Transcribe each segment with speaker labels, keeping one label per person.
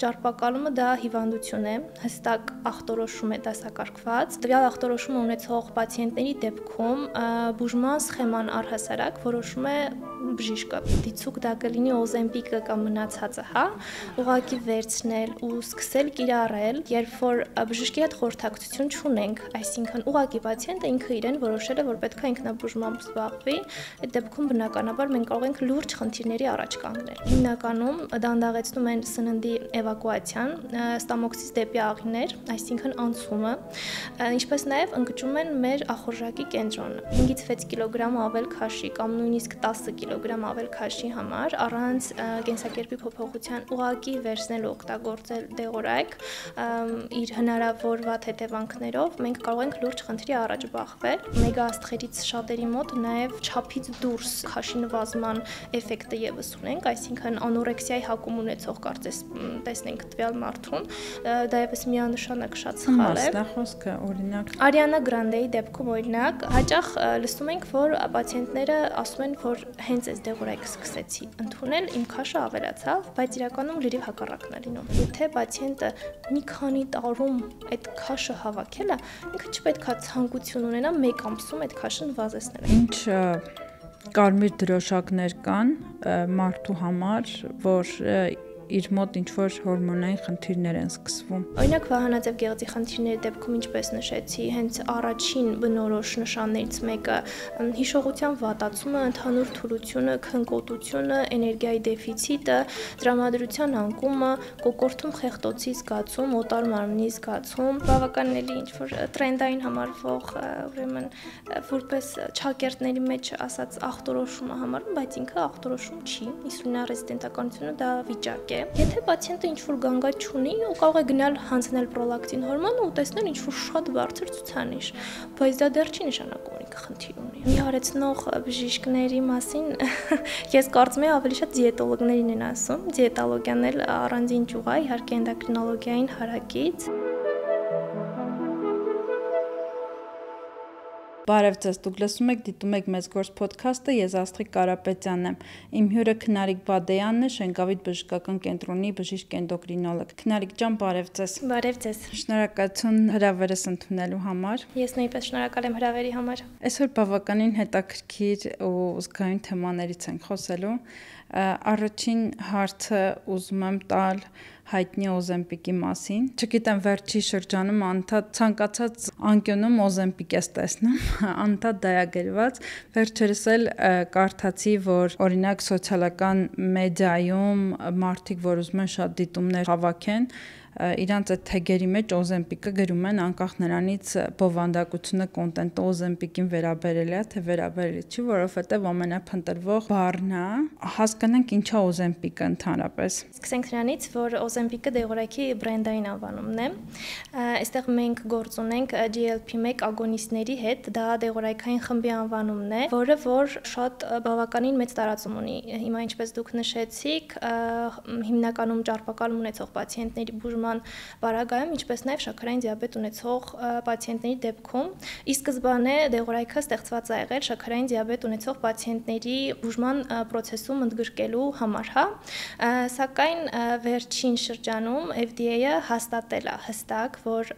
Speaker 1: ճարպակալումը դա հիվանդություն է, հստակ ախտորոշում է դասակարգված։ Տվյալ ախտորոշումը ունեցող պացիենտների դեպքում բուժման սխեման առհասարակ որոշում է բժիշկը։ Դիցուք դա կլինի Օզեմպիկը կամ մնացածը, հա, ուղղակի վերցնել ու սկսել կիրառել, երբ որ բժշկի հետ խորհրդակցություն չունենք, այսինքն ուղղակի պացիենտը ինքը իրեն որոշել է, որ պետք է ինքնաբուժմամբ զբաղվի, այդ դեպքում բնականաբար մենք կարող ենք լուրջ խնդիրների առաջ կանգնել։ Հիմնականում դանդաղեցնում են սննդի էվակուացիան, ստամոքսից դեպի աղիներ, այսինքն անցումը, ինչպես նաև ընկճում են մեր ախորժակի կենտրոնը։ 5-ից 6 կիլոգրամ ավել քաշի կամ նույնիսկ 10 կիլոգրամ ավել քաշի համար առանց կենսակերպի փոփոխության ուղղակի վերցնել ու օգտագործել դեղորայք իր հնարավոր վատ հետևանքներով մենք կարող ենք լուրջ խնդրի առաջ բախվել։ Մեգա աստղերից շատերի մոտ նաև չափից դուրս քաշի նվազման էֆեկտը եւս ունենք, այսինքն անորեքսիայի հակում ունեցող կարծես տեսնենք տվյալ մարդուն, դա եւս միանշանակ շատ սխալ է։
Speaker 2: Մասնա խոսքը օրինակ
Speaker 1: Արիանա Գրանդեի դեպքում օրինակ հաճախ լսում ենք, որ պացիենտները ասում են, որ հենց այս դեղորայքը սկսեցի ընդունել, իմ քաշը ավելացավ, բայց իրականում լրիվ հակառակն է լինում։ Եթե պացիենտը մի քանի տարում այդ քաշը հավաքել է, ինքը չպետք է ցանկություն ունենա մեկ ամսում այդ քաշը նվազեցնել։
Speaker 2: Ինչ կարմիր դրոշակներ կան մարդու համար, որ իր մոտ ինչ-որ հորմոնային խնդիրներ են սկսվում։
Speaker 1: Օրինակ վահանաձև գեղձի խնդիրների դեպքում, ինչպես նշեցի, հենց առաջին բնորոշ նշաններից մեկը հիշողության վատացումը, ընդհանուր թուլությունը, քնկոտությունը, էներգիայի դեֆիցիտը, տրամադրության անկումը, կոկորդում խեղտոցի զգացում, օտար մարմնի զգացում, բավական էլի ինչ-որ տրենդային համարվող, ուրեմն որպես չակերտների մեջ ասած ախտորոշումը համարում, բայց ինքը ախտորոշում չի, ինսուլինառեզիստենտականությունը դա վիճակ է։ Եթե պացիենտը ինչ-որ գանգատ չունի, ու կարող է գնալ հանձնել պրոլակտին հորմոնը ու տեսնել ինչ-որ շատ բարձր ցուցանիշ, բայց դա դեռ չի նշանակում ինքը խնդիր ունի։ Միահարեցնող բժիշկների մասին ես կարծում եմ ավելի շատ դիետոլոգներին են ասում, դիետոլոգիան էլ առանձին ճյուղ է, իհարկե էնդոկրինոլոգիային հարակից։
Speaker 2: Բարև ձեզ, դուք լսում եք դիտում եք մեծ գործ ոդքասթը, ես Աստղիկ Կարապետյանն եմ։ Իմ հյուրը Քնարիկ Բադեյանն է, Շենգավիթ բժշկական կենտրոնի բժիշկ էնդոկրինոլոգ։ Քնարիկ ջան, բարև ձեզ։
Speaker 1: Բարև ձեզ։
Speaker 2: Շնորհակալություն հրավերս ընդունելու համար։
Speaker 1: Ես նույնպես շնորհակալ եմ հրավերի համար։
Speaker 2: Այսօր բավականին հետաքրքիր ու զգայուն թեմաներից ենք խոսելու։ Առաջին հարցը ուզում եմ տալ հայտնի Օզեմպիկի մասին։ Չգիտեմ, վերջի շրջանում անդադ ցանկացած անկյունում Օզեմպիկ ես տեսնում, անդադ դայագրված։ Վերջերս էլ կարդացի, որ օրինակ սոցիալական մեդիայում մարդիկ, որ ուզում են շատ դիտումներ հավաքեն, իրանց այդ թեգերի մեջ Օզեմպիկը գրում են անկախ նրանից բովանդակությունը կոնտենտը Օզեմպիկին վերաբերել է, թե վերաբերել չի, որովհետև ամենափնտրվող բառն է։ Հասկանանք ինչա Օզեմպիկը ընդհանրապես։
Speaker 1: Սկսենք նրանից, որ Օզեմպիկը դեղորայքի բրենդային անվանումն է։ Այստեղ մենք գործ ունենք GLP-1 ագոնիստների հետ, դա դեղորայքային խմբի անվանումն է, որը որ շատ բավականին մեծ տարածում ունի։ Հիմա ինչպես դուք նշեցիք, հիմնականում ճարպակալում ունեցող պացիենտների բուժման պարագայում, ինչպես նաև շաքարային դիաբետ ունեցող պացիենտների դեպքում, ի սկզբանե դեղորայքը ստեղծված է եղել շաքարային դիաբետ ունեցող պացիենտների բուժման process-ում ընդգրկելու համար, հա, սակայն վերջին շրջանում FDA-ը հաստատել է հստակ, որ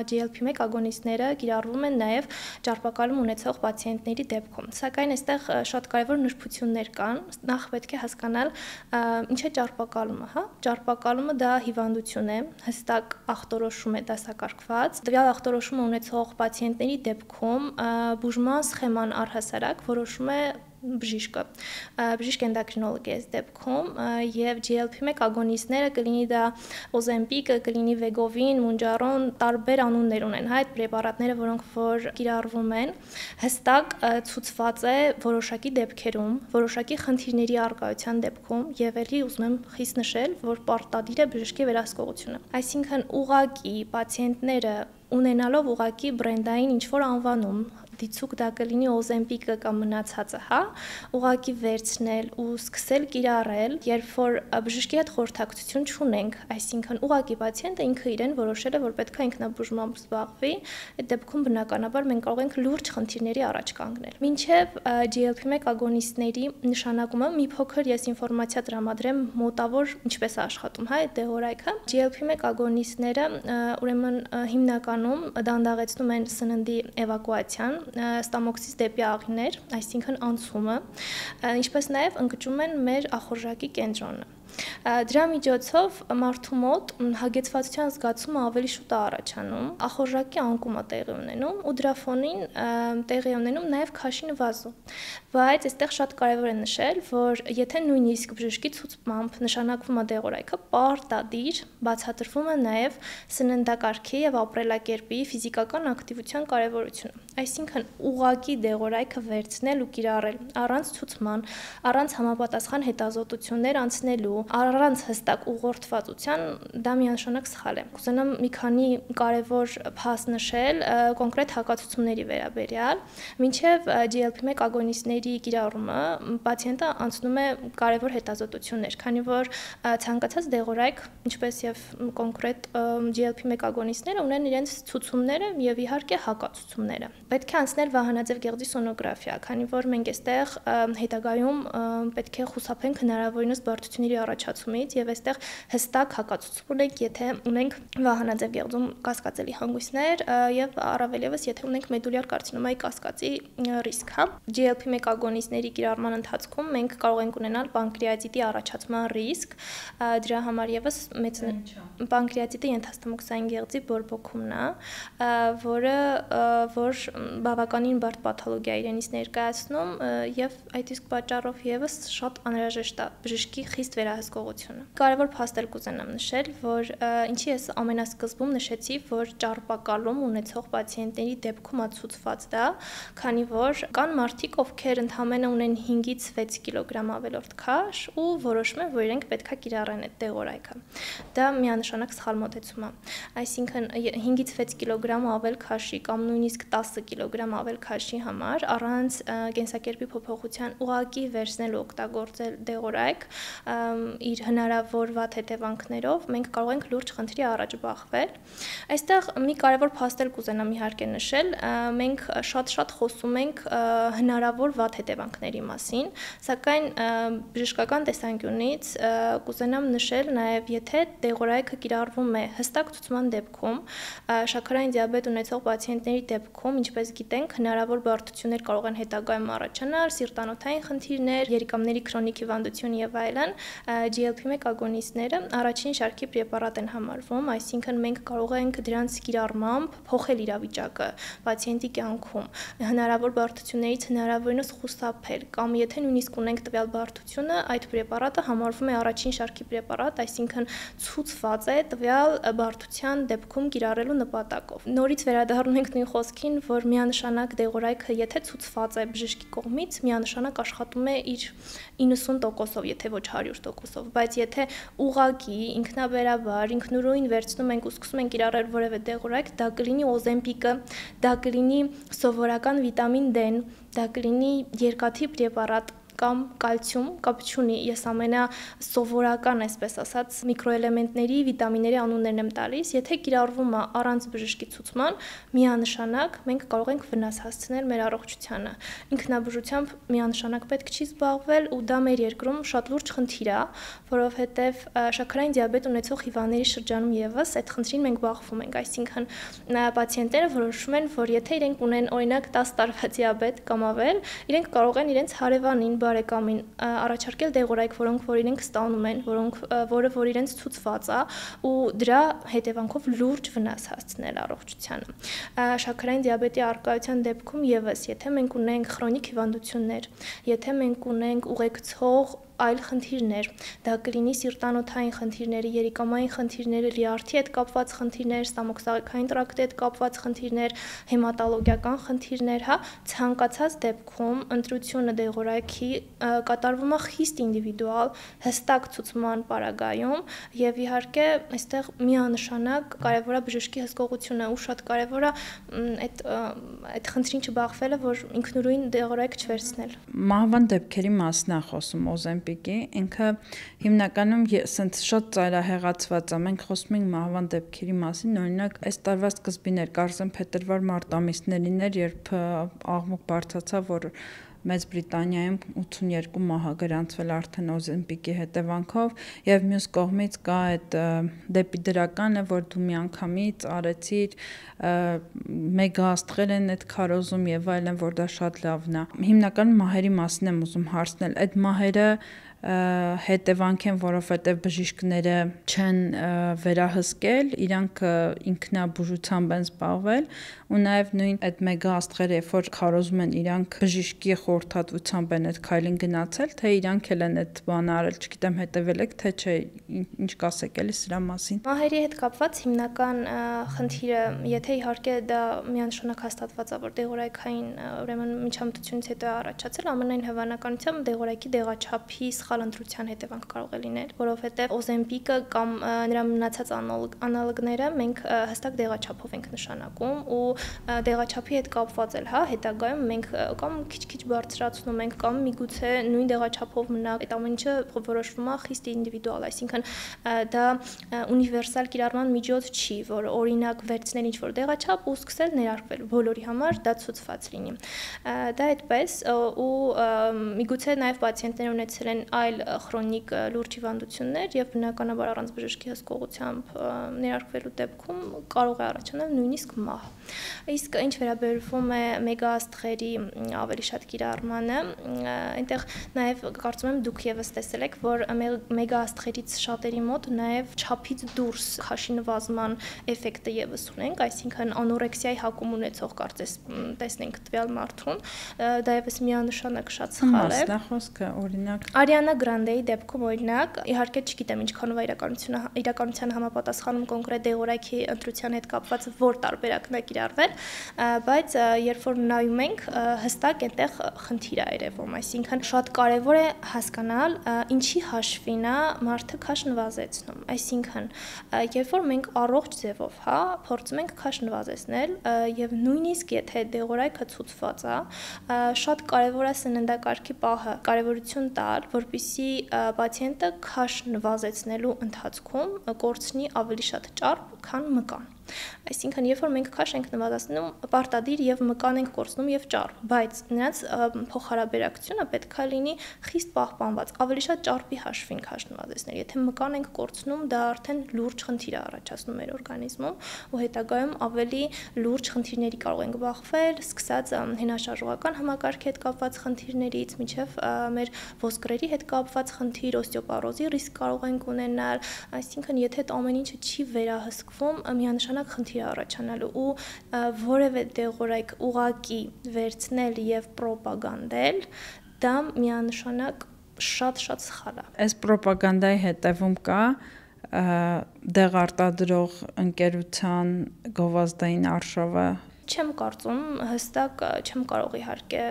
Speaker 1: GLP-1 ագոնիստները կիրառվում են նաև ճարպակալում ունեցող պացիենտների դեպքում։ Սակայն այստեղ շատ կարևոր նրբություններ կան։ Նախ պետք է հասկանալ ինչ է ճարպակալումը, հա։ Ճարպակալումը դա հիվանդություն է, հստակ ախտորոշում է դասակարգված։ Տվյալ ախտորոշումը ունեցող պացիենտների դեպքում բուժման սխեման առհասարակ որոշում է բժիշկը, բժիշկ էնդոկրինոլոգ է այս դեպքում, եւ GLP-1 ագոնիստները կլինի դա Օզեմպիկը, կլինի Վեգովին, Մունջարոն, տարբեր անուններ ունեն, հա, այդ պրեպարատները, որոնք որ կիրառվում են, հստակ ցուցված է որոշակի դեպքերում, որոշակի խնդիրների առկայության դեպքում եւ ելի ուզում եմ խիստ նշել, որ պարտադիր է բժշկի վերահսկողությունը։ Այսինքն ուղղակի պացիենտները ունենալով ուղղակի բրենդային ինչ-որ անվանում, դիցուկ դա կլինի Ozempic-ը կամ մնացածը, հա, ուղղակի վերցնել ու սկսել կիրառել, երբ որ բժշկի հետ խորհրդակցություն չունենք, այսինքն ուղղակի պացիենտը ինքը իրեն որոշել է, որ պետք է ինքնաբուժմամբ զբաղվի, այդ դեպքում բնականաբար մենք կարող ենք լուրջ խնդիրների առաջ կանգնել։ Մինչև GLP-1 ագոնիստների նշանակումը մի փոքր ես ինֆորմացիա տրամադրեմ մոտավոր ինչպես է աշխատում, հա, այդ դեղորայքը։ GLP-1 ագոնիստները ուրեմն հիմնականում դանդաղեցնում են սննդի էվակուացիան, ստամոքսից դեպի աղիներ, այսինքն անցումը, ինչպես նաև ընկճում են մեր ախորժակի կենտրոնը։ Դրա միջոցով մարդու մոտ հագեցվածության զգացումը ավելի շուտ է առաջանում, ախորժակի անկումը տեղի ունենում ու դրա ֆոնին տեղի ունենում նաև քաշի նվազում։ Բայց այստեղ շատ կարևոր է նշել, որ եթե նույնիսկ բժշկի ցուցմամբ նշանակվում է դեղորայքը, պարտադիր բացատրվում է նաև սննդակարգի եւ ապրելակերպի ֆիզիկական ակտիվության կարևորությունը։ Այսինքն ուղղակի դեղորայքը վերցնել ու կիրառել առանց ցուցման, առանց համապատասխան հետազոտություններ անցնելու, առանց հստակ ուղղորդվածության դա միանշանակ սխալ է։ Կուզենամ մի քանի կարևոր փաստ նշել կոնկրետ հակացությունների վերաբերյալ։ Մինչև GLP-1 ագոնիստների կիրառումը պացիենտը անցնում է կարևոր հետազոտություններ, քանի որ ցանկացած դեղորայք, ինչպես եւ կոնկրետ GLP-1 ագոնիստները ունեն իրենց ցուցումները եւ իհարկե հակացությունները։ Պետք է անցնել վահանաձև գեղձի սոնոգրաֆիա, քանի որ մենք այստեղ հետագայում պետք է խուսափենք հնարավորինս բարդությունների առաջացումից եւ այստեղ հստակ հակացություն ունենք, եթե ունենք վահանաձև գեղձում կասկածելի հանգույցներ եւ առավել եւս եթե ունենք մեդուլյար կարցինոմայի կասկածի ռիսկ, հա։ GLP-1 ագոնիստների կիրառման ընթացքում մենք կարող ենք ունենալ պանկրեատիտի առաջացման ռիսկ, դրա համար եւս մեծ պանկրեատիտը ենթաստամոքսային գեղձի բորբոքումն է, որ բավականին բարդ պաթոլոգիա իրենից ներկայացնում եւ այդ իսկ պատճառով եւս շատ անհրաժեշտ է բժշկի խիստ վերահսկողությունը։ Կարևոր փաստ կուզենամ նշել, որ ինչի ես ամենասկզբում նշեցի, որ ճարպակալում ունեցող պացիենտների դեպքում ացուցված դա, քանի որ կան մարդիկ, ովքեր ընդհանրապես ունեն 5-ից 6 կիլոգրամ ավելորդ քաշ ու որոշում են, որ իրենք պետքա կիրառեն այդ դեղորայքը։ Դա միանշանակ սխալ մոտեցում է։ Այսինքն 5-ից 6 կիլոգրամ ավել քաշի կամ նույնիսկ 10 կիլոգրամ ավել քաշի համար առանց կենսակերպի փոփոխության ուղղակի վերցնել ու օգտագործել դեղորայք իր հնարավոր վատ հետևանքներով մենք կարող ենք լուրջ խնդրի առաջ բախվել։ Այստեղ մի կարևոր փաստ կուզենամ իհարկե նշել, մենք շատ խոսում ենք հնարավոր վատ հետևանքների մասին, սակայն բժշկական տեսանկյունից կուզենամ նշել նաև, եթե դեղորայքը կիրառվում է հստակ ցուցման դեպքում, շաքարային դիաբետ ունեցող պացիենտների դեպքում, ինչպես գիտենք, հնարավոր բարդություններ կարող են հետագայում առաջանալ, սիրտանոթային խնդիրներ, երիկամների քրոնիկ հիվանդություն եւ այլն, GLP-1 ագոնիստները առաջին շարքի պրեպարատ են համարվում, այսինքն մենք կարող ենք դրանց կիրառմամբ փոխել իրավիճակը պացիենտի կյանքում, հնարավոր բարդություններից հնարավորինս խուսափել, կամ եթե նույնիսկ ունենք տվյալ բարդությունը, այդ պրեպարատը համարվում է առաջին շարքի պրեպարատ, այսինքն ցուցված է տվյալ բարդության դեպքում կիրառելու նպատակով։ Նորից վերադառնում ենք նույն խոսքին, որ միանշանակ դեղորայքը, եթե ցուցված է բժշկի կողմից, միանշանակ աշխատում է իր 90%-ով, եթե ոչ 100%-ով, բայց եթե ուղղակի ինքնաբերաբար ինքնուրույն վերցնում ենք ու սկսում ենք կիրառել որևէ դեղորայք, դա կլինի Ozempic-ը, դա կլինի սովորական վիտամին D-ն, դա կլինի երկաթի պրեպարատ կամ կալցիում, կապ չունի, ես ամենասովորական, այսպես ասած, միկրոէլեմենտների, վիտամինների անուններն եմ տալիս, եթե կիրառվում է առանց բժշկի ցուցման, միանշանակ մենք կարող ենք վնաս հասցնել մեր առողջությանը։ Ինքնաբուժությամբ միանշանակ պետք չի զբաղվել ու դա մեր երկրում շատ լուրջ խնդիր է, որովհետև շաքարային դիաբետ ունեցող հիվանդների շրջանում եւս այդ խնդրին մենք բախվում ենք, այսինքն պացիենտները որոշում են, որ եթե իրենք ունեն օրինակ 10 տարվա դիաբետ կամ ավել, իրենք կարող են իրենց հարևանին բարեկամին առաջարկել դեղորայք, որոնք որ իրենք ստանում են, որը որ իրենց ցուցված է ու դրա հետևանքով լուրջ վնաս հասցնել առողջությանը։ Շաքարային դիաբետի առկայության դեպքում եւս, եթե մենք ունենք քրոնիկ հիվանդություններ, եթե մենք ունենք ուղեկցող այլ խնդիրներ, դա կլինի սիրտանոթային խնդիրները, երիկամային խնդիրները, լյարդի հետ կապված խնդիրներ, ստամոքսային տրակտի հետ կապված խնդիրներ, հեմատոլոգիական խնդիրներ, հա, ցանկացած դեպքում ընտրությունը դեղորայքի կատարվում է խիստ ինդիվիդուալ, հստակ ցուցման պարագայում եւ իհարկե այստեղ միանշանակ կարեւոր է բժշկի հսկողությունը ու շատ կարեւոր է այդ խնդրին չբախվելը, որ ինքնուրույն դեղորայք չվերցնել։
Speaker 2: Մահվան դեպքերի մասն է խոսում Օզեմպիկի, ինքը հիմնականում ասենց շատ ծայրահեղացված է, մենք խոսում ենք մահվան դեպքերի մասին, օրինակ այս տարվա սկզբին էր, կարծեմ փետրվար-մարտ ամիսներին էր, երբ աղմուկ բարձրացավ, որ Մեծ Բրիտանիայում 82 մահ է գրանցվել արդեն Օզեմպիկի հետևանքով եւ մյուս կողմից կա այդ դեպի դրականը, որ դու միանգամից արեցիր մեգա աստղեր են այդ քարոզում եւ այլն, որ դա շատ լավն է։ Հիմնականում մահերի մասին եմ ուզում հարցնել, այդ մահերը հետևանք են, որովհետև բժիշկները չեն վերահսկել, իրանք ինքնաբուժությամբ են զբաղվել ու նաև նույն այդ մեգա աստղերը, երբ որ քարոզում են, իրանք բժշկի խորհրդատվությամբ են այդ քայլին գնացել, թե իրանք էլ են այդ բանը արել, չգիտեմ հետևել եք, թե չէ, ինչ կասեք էլի սրա մասին։
Speaker 1: Մահերի հետ կապված հիմնական խնդիրը, եթե իհարկե դա միանշանակ հաստատված է, որ դեղորայքային ուրեմն միջամտությունից հետո առաջացել, ամենայն հավանականությամբ դեղորայքի դեղաչափի սխալ ընտրության հետևանք կարող է լինել, որովհետև Օզեմպիկը կամ նրա մնացած անալոգները մենք հստակ դեղաչափով ենք նշանակում ու դեղաչափի հետ կապված էլ, հա, հետագայում մենք կամ քիչ-քիչ բարձրացնում ենք կամ միգուցե նույն դեղաչափով մնա, այդ ամեն ինչը որոշվում է խիստ ինդիվիդուալ, այսինքն դա ունիվերսալ կիրառման միջոց չի, որ օրինակ վերցնել ինչ-որ դեղաչափ ու սկսել ներարկվել, բոլորի համար դա ցուցված լինի։ Դա այդպես ու միգուցե նաև պացիենտները ունեցել են այլ քրոնիկ լուրջ հիվանդություններ եւ բնականաբար առանց բժշկի հսկողությամբ ներարկվելու դեպքում կարող է առաջանալ նույնիսկ մահ։ Իսկ ինչ վերաբերվում է մեգա աստղերի ավելի շատ կիրառմանը, այնտեղ նաև կարծում եմ դուք եւս տեսել եք, որ մեգա աստղերից շատերի մոտ նաև չափից դուրս քաշի նվազման էֆեկտը եւս ունենք, այսինքն անորեքսիայի հակում ունեցող կարծես տեսնենք տվյալ մարդուն, դա եւս միանշանակ շատ սխալ է։
Speaker 2: Մասնա խոսքը օրինակ
Speaker 1: Ariana Grande-ի դեպքում օրինակ, իհարկե չգիտեմ ինչքանով է իրականության համապատասխանում կոնկրետ դեղորայքի ընտրության հետ կապված որ տարբերակն է կիրառվել, բայց երբ որ նայում ենք, հստակ այնտեղ խնդիր է երևում, այսինքն շատ կարևոր է հասկանալ ինչի հաշվին է մարդը քաշ նվազեցնում, այսինքն երբ որ մենք առողջ ձևով, հա, փորձում ենք քաշ նվազեցնել եւ նույնիսկ եթե դեղորայքը ցուցված է, շատ կարևոր է սննդակարգի պահը, կարևորություն տալ, որպեսզի պացիենտը քաշ նվազեցնելու ընթացքում կորցնի ավելի շատ ճարպ, քան մկան։ Այսինքն, երբ որ մենք քաշ ենք նվազեցնում, պարտադիր եւ մկան ենք կորցնում եւ ճարպ, բայց նրանց փոխհարաբերակցությունը պետք է լինի խիստ պահպանված, ավելի շատ ճարպի հաշվին քաշ նվազեցնել։ Եթե մկան ենք կորցնում, դա արդեն լուրջ խնդիր է առաջացնում մեր օրգանիզմում ու հետագայում ավելի լուրջ խնդիրների կարող ենք բախվել, սկսած հենաշարժողական համակարգի հետ կապված խնդիրներից մինչև մեր ոսկրերի հետ կապված խնդիր, օստեոպարոզի ռիսկ կարող ենք ունենալ, այսինքն եթե այդ ամեն ինչը չի վերահսկվում, միանշանակ խնդիր է առաջանալու ու որևէ դեղորայք ուղակի վերցնել եւ պրոպագանդել, դա միանշանակ շատ սխալ է։
Speaker 2: Այս պրոպագանդայի հետևում կա դեղ արտադրող ընկերության գովազդային արշավը։
Speaker 1: Չեմ կարծում, հստակ չեմ կարող իհարկե,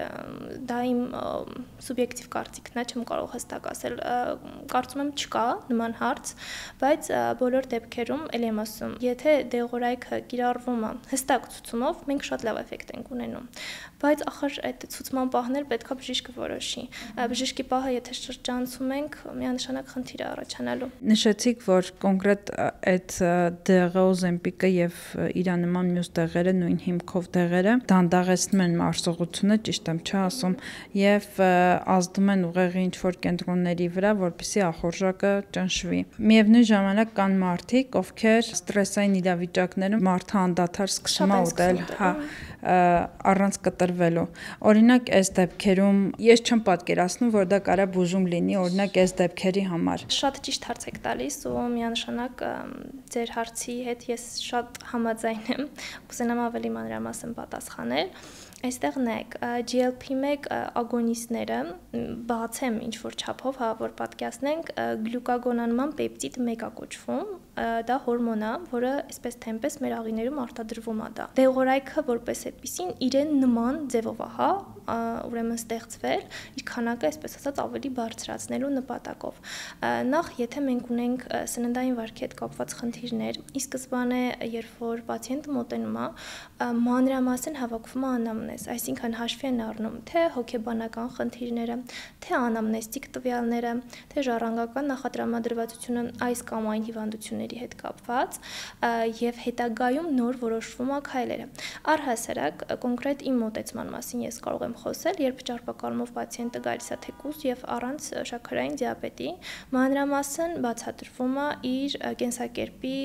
Speaker 1: դա իմ սուբյեկտիվ կարծիքն է, չեմ կարող հստակ ասել, կարծում եմ չկա նման հարց, բայց բոլոր դեպքերում էլ եմ ասում, եթե դեղորայքը կիրառվում է հստակ ցուցումով, մենք շատ լավ էֆեկտ ենք ունենում, բայց ախր այդ ցուցման պահն էլ պետքա բժիշկը որոշի։ Բժշկի պահը եթե շրջանցում ենք, միանշանակ խնդիր է առաջանալու։
Speaker 2: Նշեցիք, որ կոնկրետ այդ դեղը Օզեմպիկը եւ իր նման մյուս դեղերը նույն հիմքով դեղերը դանդաղեցնում են մարսողությունը, ճիշտ եմ չէ ասում, եւ ազդում են ուղեղի ինչ-որ կենտրոնների վրա, որպեսզի ախորժակը ճնշվի։ Միևնույն ժամանակ կան մարդիկ, ովքեր ստրեսային իրավիճակներում մարդը անդադար սկսում է ուտել, հա, առանց կտրվելու։ Օրինակ, այս դեպքերում ես չեմ պատկերացնում, որ դա կարա բուժում լինի, օրինակ, այս դեպքերի համար։
Speaker 1: Շատ ճիշտ հարց եք տալիս ու միանշանակ ձեր հարցի հետ ես շատ համաձայն եմ, կուզենամ ավելի մանրամասն պատասխանել։ Այստեղ նայեք, GLP-1 ագոնիստները բացեմ ինչ որ չափով, որ պատկերացնենք, գլյուկագոնանման պեպտիդ 1-ա կոչվում, դա հորմոն է, որը այսպես թե այնպես մեր աղիներում արտադրվում է դա։ Դեղորայքը որպես այդպեսին իրեն նման ձևով է, հա, ուրեմն ստեղծվել իր քանակը, այսպես ասած, ավելի բարձրացնելու նպատակով։ Նախ, եթե մենք ունենք սննդային վարքի հետ կապված խնդիրներ, ի սկզբանե, երբ որ պացիենտը մոտենում է, մանրամասն հավաքվում է անամնեզ, այսինքն հաշվի են առնում թե հոգեբանական խնդիրները, թե անամնեստիկ տվյալները, թե ժառանգական նախատրամադրվածությունը այս կամ այն հիվանդությունների հետ կապված եւ հետագայում նոր որոշվում է քայլերը։ Առհասարակ կոնկրետ իմ մոտեցման մասին ես կարող եմ խոսել, երբ ճարպակալումով պացիենտը գալիս է թեկուզ եւ առանց շաքարային դիաբետի, մանրամասն բացատրվում է իր կենսակերպի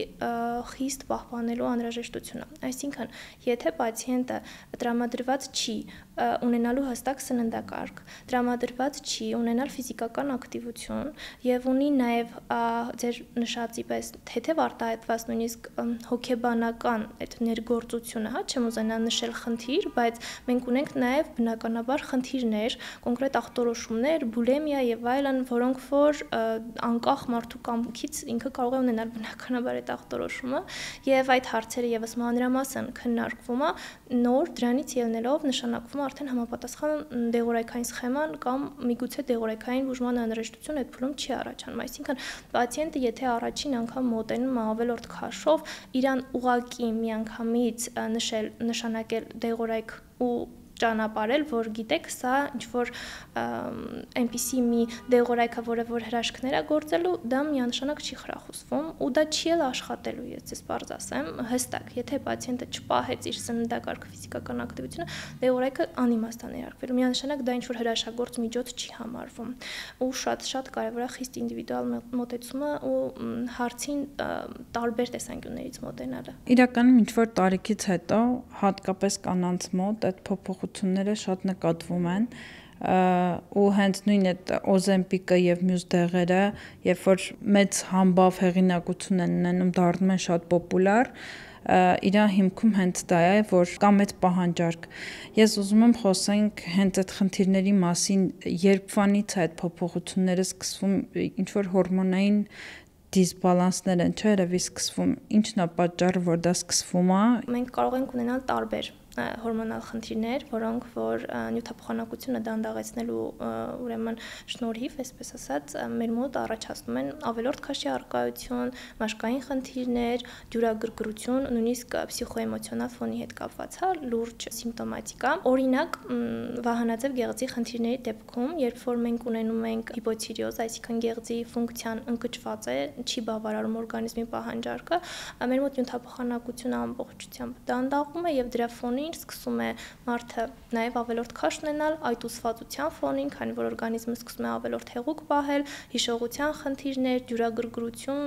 Speaker 1: խիստ պահպանելու անհրաժեշտությունը։ Այսինքն, եթե պացիենտը տրամադրված չի ունենալու հստակ սննդակարգ, տրամադրված չի ունենալ ֆիզիկական ակտիվություն եւ ունի նաեւ ձեր նշածի պես թեթև արտահայտված նույնիսկ հոգեբանական այդ ներգործությունը, հա, չեմ ուզենա նշել խնդիր, բայց մենք ունենք նաեւ բնականաբար խնդիրներ, կոնկրետ ախտորոշումներ, բուլեմիա եւ այլն, որոնք որ անկախ մարդու կամքից ինքը կարող է ունենալ բնականաբար այդ ախտորոշումը եւ այդ հարցերը եւս մանրամասն քննարկվում է, նոր դրանից ելնելով նշանակվում արդեն համապատասխան դեղորայքային սխեման կամ միգուցե դեղորայքային բուժման անհրաժեշտություն այդ փուլում չի առաջանում։ Այսինքն, պացիենտը եթե առաջին անգամ մոտենում է ավելորդ քաշով, իրան ուղակի միանգամից նշանակել դեղորայք ու ճանապարհել, որ գիտեք, սա ինչ որ այնպիսի մի դեղորայքա, որը որ հրաշքներ է գործելու, դա միանշանակ չի խրախուսվում ու դա չի էլ աշխատելու, ես ձեզ բարձ ասեմ, հստակ, եթե պացիենտը չպահեց իր սննդակարգ ֆիզիկական ակտիվությունը, դեղորայքը անիմաստ է ներարկվելու, միանշանակ դա ինչ որ հրաշագործ միջոց չի համարվում ու շատ կարևոր է խիստ ինդիվիդուալ մոտեցումը ու հարցին տարբեր տեսանկյուններից մոտենալը։
Speaker 2: Իրականում ինչ որ տարիքից հետո, հատկապես կանանց մոտ այդ փոփոխությունները շատ նկատվում են ու հենց նույն այդ Օզեմպիկը եւ մյուս դեղերը, երբ որ մեծ համբավ հեղինակություն են ունենում, դառնում են շատ պոպուլար, իրա հիմքում հենց դա է, որ կա մեծ պահանջարկ։ Ես ուզում եմ խոսենք հենց այդ խնդիրների մասին, երբվանից է այդ փոփոխությունները սկսվում, ինչ որ հորմոնային դիսբալանսներ են, չէ՞, երևի սկսվում։ Ինչն է պատճառը, որ դա սկսվում է։
Speaker 1: Մենք կարող ենք ունենալ տարբեր հորմոնալ խնդիրներ, որոնք որ նյութափոխանակությունը դանդաղեցնելու ուրեմն շնորհիվ, այսպես ասած, մեր մոտ առաջացնում են ավելորդ քաշի առկայություն, մաշկային խնդիրներ, դյուրագրգռություն, նույնիսկ պսիխոէմոցիոնալ ֆոնի հետ կապված, հա, լուրջ սիմպտոմատիկա։ Օրինակ, վահանաձև գեղձի խնդիրների դեպքում, երբ որ մենք ունենում ենք հիպոթիրեոզ, այսինքն գեղձի ֆունկցիան ընկճված է, չի բավարարում օրգանիզմի պահանջարկը, մեր մոտ նյութափոխանակությունը ամբողջությամբ դանդաղում է եւ դրա ֆոնին սկսում է մարդը նաև ավելորդ քաշ ունենալ այդ ուսվածության ֆոնին, քանի որ օրգանիզմը սկսում է ավելորդ հեղուկ պահել, հիշողության խնդիրներ, դյուրագրգռություն,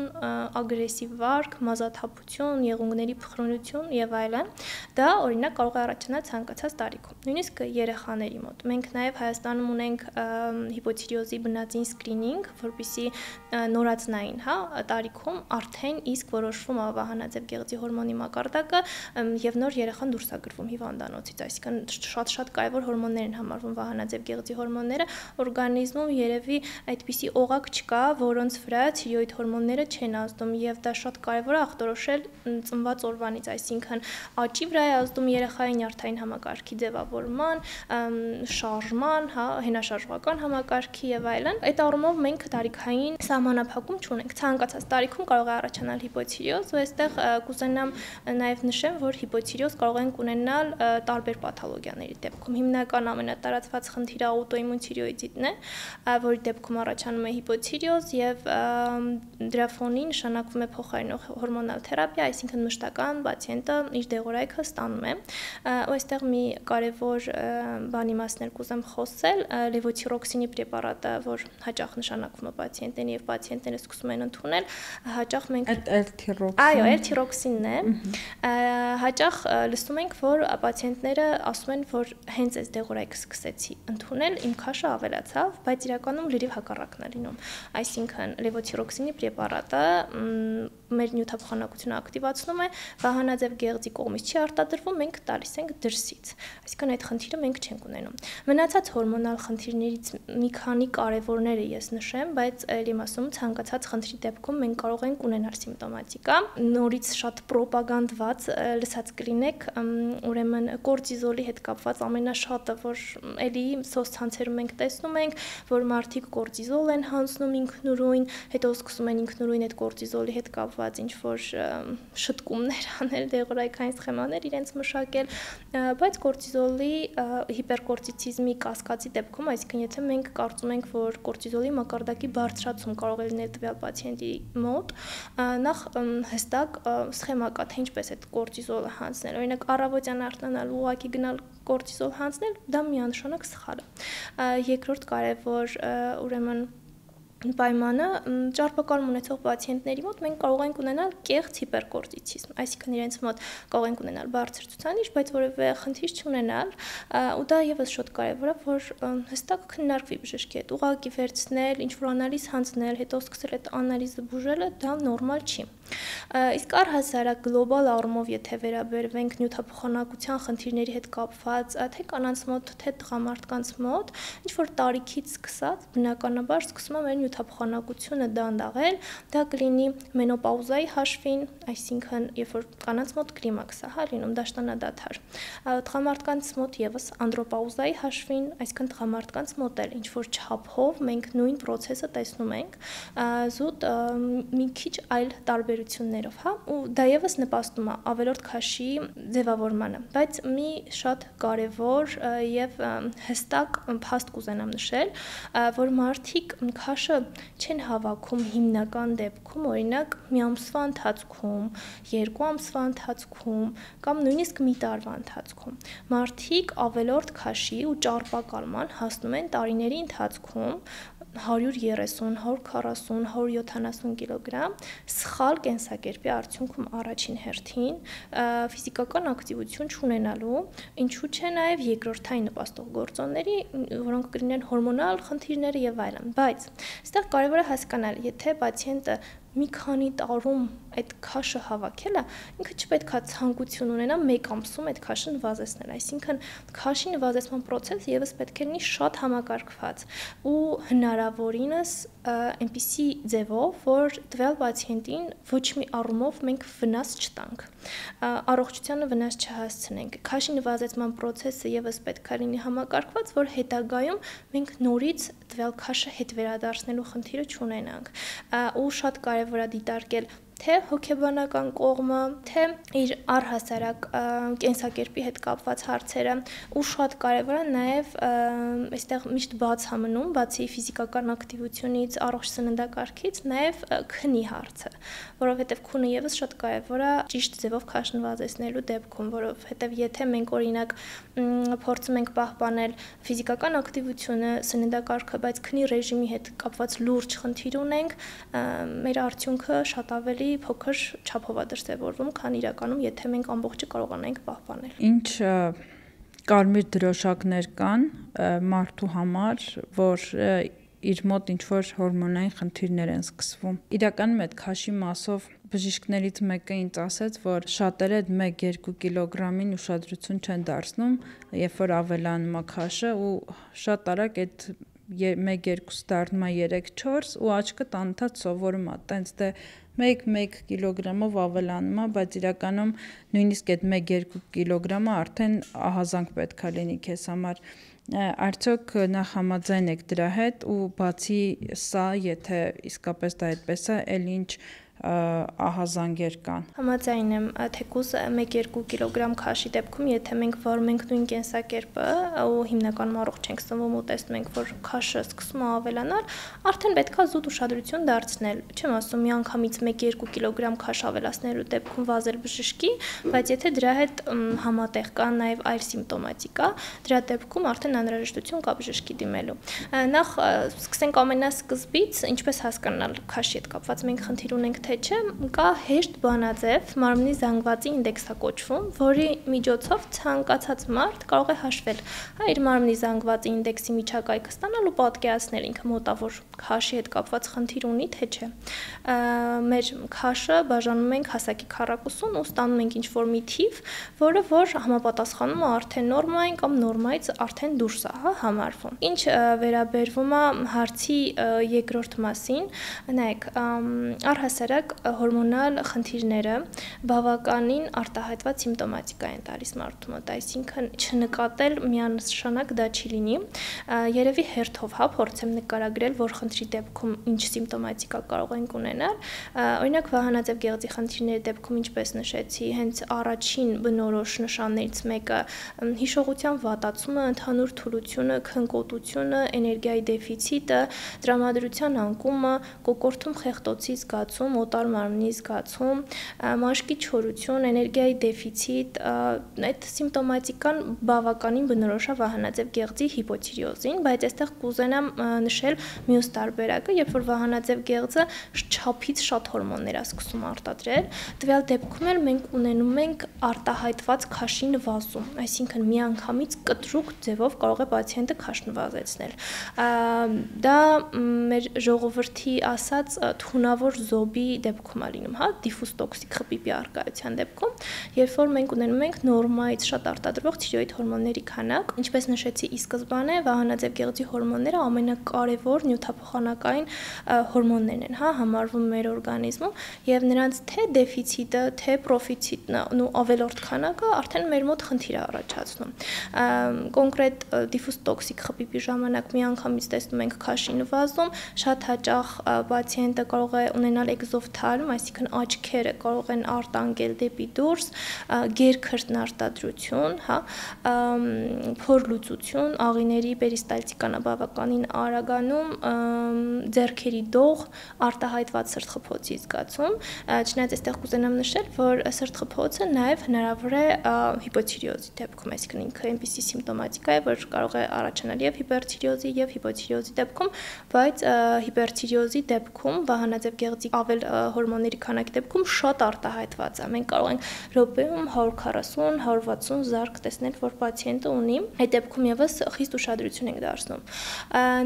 Speaker 1: ագրեսիվ վարք, մազաթափություն, եղունգների փխրունություն եւ այլն։ Դա օրինակ կարող է առաջանալ ցանկացած տարիքում, նույնիսկ երեխաների մոտ։ Մենք նաև Հայաստանում ունենք հիպոթիրեոզի բնածին սկրինինգ, որպեսզի նորածնային, հա, տարիքում արդեն իսկ որոշվում է վահանաձև գեղձի հորմոնի մակարդակը եւ նոր երեխան դուրս է գրվում հիվանդանոցից, այսինքն շատ կարևոր հորմոններ են համարվում վահանաձև գեղձի հորմոնները, օրգանիզմում երևի այդպիսի օղակ չկա, որոնց վրա թիրոիդ հորմոնները չեն ազդում եւ դա շատ կարևոր է ախտորոշել ծնված օրվանից, այսինքն աճի վրա է ազդում երեխայի նյարդային համակարգի ձևավորման, շարժման, հա, հենաշարժողական համակարգի եւ այլն։ Այդ առումով մենք տարիքային սահմանափակում չունենք, ցանկացած տարիքում կարող է առաջանալ հիպոթիրեոզ, ու այստեղ կուզենամ նաեւ նշեմ, որ հիպոթիրեոզ կարող ենք ունենալ տարբեր պաթոլոգիաների դեպքում։ Հիմնական ամենատարածված խնդիրը աուտոիմուն թիրոիդիտն է, որի դեպքում առաջանում է հիպոթիրեոզ եւ դրա ֆոնին նշանակվում է փոխարինող հորմոնալ թերապիա, այսինքն մշտական պացիենտը իր դեղորայքը ստանում է։ Ու այստեղ մի կարևոր բանի մասին կուզեմ խոսել, լևոթիրոքսինի պրեպարատը, որ հաճախ նշանակվում է պացիենտին եւ պացիենտները սկսում են ընդունել, հաճախ մենք
Speaker 2: L-թիրոքսին։
Speaker 1: Այո, L-թիրոքսինն է։ Հաճախ լսում ենք, որ պացիենտները ասում են, որ հենց այս դեղորայքը սկսեցի ընդունել, իմ քաշը ավելացավ, բայց իրականում լրիվ հակառակն է լինում։ Այսինքն լևոթիրոքսինի պրեպարատը մեր նյութափոխանակությունը ակտիվացնում է, վահանաձև գեղձի կողմից չի արտադրվում, մենք տալիս ենք դրսից։ Այսինքն այդ խնդիրը մենք չենք ունենում։ Մնացած հորմոնալ խնդիրներից մի քանի կարևորները ես նշեմ, բայց ելի ասում ցանկացած խնդրի դեպքում մենք կարող ենք ունենալ սիմպտոմատիկա։ Նորից շատ պրոպագանդված լսած կլինեք, ուրեմն կորտիզոլի հետ կապված ամենաշատը, որ ելի սոցցանցերում ենք տեսնում ենք, որ մարդիկ կորտիզոլ են հանձնում ինքնուրույն, հետո սկսում են ինքնուրույն այդ կորտիզոլի հետ կապված ինչ-որ շտկումներ անել, դեղորայքային սխեմաներ իրենց մշակել, բայց կորտիզոլի հիպերկորտիցիզմի կասկածի դեպքում, այսինքն եթե մենք կարծում ենք, որ կորտիզոլի մակարդակի բարձրացում կարող է լինել տվյալ պացիենտի մոտ, նախ հստակ սխեմա կա, թե ինչպես այդ կորտիզոլը հանձնել։ Օրինակ առավոտյան արթնանալ ուղղակի գնալ կորտիզոլ հանձնել, դա միանշանակ սխալ է։ Երկրորդ կարևոր ուրեմն պայմանը ճարպակալում ունեցող պացիենտների մոտ մենք կարող ենք ունենալ կեղծ հիպերկորտիցիզմ, այսինքն իրենց մոտ կարող ենք ունենալ բարձր ցուցանիշ, բայց որևէ խնդիր չունենալ, ու դա եւս շատ կարեւոր է, որ հստակ քննարկվի բժշկի հետ, ուղղակի վերցնել, ինչ-որ անալիզ հանձնել, հետո սկսել այդ անալիզը բուժելը, դա նորմալ չի։ Իսկ առհասարակ գլոբալ առումով, եթե վերաբերվենք նյութափոխանակության խնդիրների հետ կապված, թե կանանց մոտ, թե տղամարդկանց մոտ, ինչ-որ տարիքից սկսած, բնականաբար սկսում է մեր նյութափոխանակությունը դանդաղել, դա կլինի մենոպաուզայի հաշվին, այսինքն երբ որ կանանց մոտ կլիմաքս է լինում, դաշտանադադար, տղամարդկանց մոտ եւս անդրոպաուզայի հաշվին, այսինքն տղամարդկանց մոտ էլ ինչ-որ չափով մենք նույն process-ը տեսնում ենք, զուտ մի քիչ այլ տարբերություններով, հա, ու դա եւս նպաստում է ավելորդ քաշի ձևավորմանը, բայց մի շատ կարևոր եւ հստակ փաստ կուզենամ նշել, որ մարդիկ քաշը չեն հավաքում հիմնական դեպքում, օրինակ մի ամսվա ընթացքում, 2 ամսվա ընթացքում կամ նույնիսկ մի տարվա ընթացքում։ Մարդիկ ավելորդ քաշի ու ճարպակալման հասնում են տարիների ընթացքում 130, 140, 170 կիլոգրամ սխալ կենսակերպի արդյունքում առաջին հերթին ֆիզիկական ակտիվություն չունենալու, ինչու՞ չէ նաև երկրորդային նպաստող գործոնների, որոնք կլինեն հորմոնալ խնդիրները եւ այլն, բայց այստեղ կարևոր է հասկանալ, եթե պացիենտը մի քանի տարում այդ քաշը հավաքել է, ինքը չպետք է ցանկություն ունենա մեկ ամսում այդ քաշը նվազեցնել, այսինքն քաշի նվազեցման process եւս պետք է լինի շատ համակարգված ու հնարավորինս այնպիսի ձևով, որ տվյալ պացիենտին ոչ մի առումով մենք վնաս չտանք, առողջությանը վնաս չհասցնենք։ Քաշի նվազեցման process-ը եւս պետք է լինի համակարգված, որ հետագայում մենք նորից տվյալ քաշը հետ վերադարձնելու խնդիրը չունենանք, ու շատ կարևոր է դիտարկել թե հոգեբանական կողմը, թե իր առհասարակ կենսակերպի հետ կապված հարցերը, ու շատ կարևոր է նաև այստեղ միշտ բաց համնում, բացի ֆիզիկական ակտիվությունից, առողջ սննդակարգից, նաև քնի հարցը, որովհետև քունը եւս շատ կարևոր է ճիշտ ձևով քաշ նվազեցնելու դեպքում, որովհետև եթե մենք օրինակ փորձում ենք պահպանել ֆիզիկական ակտիվությունը, սննդակարգը, բայց քնի ռեժիմի հետ կապված լուրջ խնդիր ունենք, մեր արդյունքը շատ ավելի փոքր չափով է դրսևորվում, քան իրականում, եթե մենք ամբողջը կարողանանք պահպանել։
Speaker 2: Ինչ կարմիր դրոշակներ կան մարդու համար, որ իր մոտ ինչ-որ հորմոնային խնդիրներ են սկսվում։ Իրականում այդ քաշի մասով բժիշկներից մեկը ինձ ասաց, որ շատերը 1-2 կիլոգրամին ուշադրություն չեն դարձնում, երբ որ ավելանում է քաշը, ու շատ արագ այդ 1-2 դառնում է 3-4 ու աչքը տանթած սովորում է, տենց դե 1 կիլոգրամով ավելանում է, բայց իրականում նույնիսկ այդ 1-2 կիլոգրամը արդեն ահազանգ պետք է լինի քեզ համար։ Արդյոք նախ համաձայն եք դրա հետ ու բացի սա, եթե իսկապես դա այդպես է, էլ ինչ ահազանգեր կան։
Speaker 1: Համաձայն եմ, թեկուզ 1-2 կիլոգրամ քաշի դեպքում, եթե մենք վարում ենք նույն կենսակերպը ու հիմնականում առողջ ենք սնվում ու տեսնում ենք, որ քաշը սկսում է ավելանալ, արդեն պետք է զուտ ուշադրություն դարձնել։ Չեմ ասում միանգամից 1-2 կիլոգրամ քաշ ավելացնելու դեպքում վազել բժշկի, բայց եթե դրա հետ համատեղ կա նաև այլ սիմպտոմատիկա, դրա դեպքում արդեն անհրաժեշտություն կա բժշկի դիմելու։ Նախ սկսենք ամենասկզբից, ինչպես հասկանալ քաշի հետ կապված։ Մենք խնդիր ունենք թե թե չէ, կա հեշտ բանաձև մարմնի զանգվածի ինդեքսա կոչվում, որի միջոցով ցանկացած մարդ կարող է հաշվել իր մարմնի զանգվածի ինդեքսի միջակայքը ստանալ ու պատկերացնել ինքը մոտավոր քաշի հետ կապված խնդիր ունի, թե չէ։ Մեր քաշը բաժանում ենք հասակի քառակուսուն ու ստանում ենք ինչ-որ մի թիվ, որը որ համապատասխանում է արդեն նորմային կամ նորմայից արդեն դուրս է համարվում։ Ինչ վերաբերվում է հարցի երկրորդ մասին, նայեք, առհասարակ հորմոնալ խնդիրները բավականին արտահայտված սիմպտոմատիկա են տալիս մարդու մոտ, այսինքն չնկատել միանշանակ դա չի լինի։ Երևի հերթով փորձեմ նկարագրել, որ խնդրի դեպքում ինչ սիմպտոմատիկա կարող ենք ունենալ։ Օրինակ վահանաձև գեղձի խնդիրների դեպքում, ինչպես նշեցի, հենց առաջին բնորոշ նշաններից մեկը հիշողության վատացումը, ընդհանուր թուլությունը, քնկոտությունը, էներգիայի դեֆիցիտը, տրամադրության անկումը, կոկորդում խեղտոցի զգացում, օտար մարմնի զգացում, մաշկի չորություն, էներգիայի դեֆիցիտ, այդ սիմպտոմատիկան բավականին բնորոշ է վահանաձև գեղձի հիպոթիրեոզին, բայց այստեղ կուզենամ նշել մյուս տարբերակը, երբ որ վահանաձև գեղձը չափից շատ հորմոններ է սկսում արտադրել, տվյալ դեպքում էլ մենք ունենում ենք արտահայտված քաշի նվազում, այսինքն միանգամից կտրուկ ձևով կարող է պացիենտը քաշ նվազեցնել։ Դա մեր ժողովրդի ասած թունավոր զոբի դեպքում է լինում, դիֆուզ տոքսիկ խբիբի առկայության դեպքում, երբ որ մենք ունենում ենք նորմայից շատ արտադրվող թիրոիդ հորմոնների քանակ, ինչպես նշեցի ի սկզբանե, վահանաձև գեղձի հորմոնները ամենակարևոր նյութափոխանակային հորմոններն են, համարվում մեր օրգանիզմում, եւ նրանց թե դեֆիցիտը, թե պրոֆիցիտն ու ավելորդ քանակը արդեն մեր մոտ խնդիր է առաջացնում։ Կոնկրետ դիֆուզ տոքսիկ խբիբի ժամանակ միանգամից տեսնում ենք քաշի նվազում, շատ հաճախ պացիենտը կարող է ունենալ էկզոֆթալմ, այսինքն աչքերը կարող են արտանգել դեպի դուրս, գերքրտնարտադրություն, փորլուծություն, աղիների պերիստալտիկան բավականին արագանում, ձեռքերի դող, արտահայտված սրտխփոցի զգացում, չնայած այստեղ կուզենամ նշել, որ սրտխփոցը նաև հնարավոր է հիպոթիրեոզի դեպքում, այսինքն ինքը այնպիսի սիմպտոմատիկա է, որ կարող է առաջանալ եւ հիպերթիրեոզի եւ հիպոթիրեոզի դեպքում, բայց հիպերթիրեոզի դեպքում վահանաձև գեղձի ավել հորմոնների քանակի դեպքում շատ արտահայտված է։ Մենք կարող ենք րոպեում 140, 160 զարկ տեսնել, որ պացիենտը ունի, այդ դեպքում եւս խիստ ուշադրություն ենք դարձնում։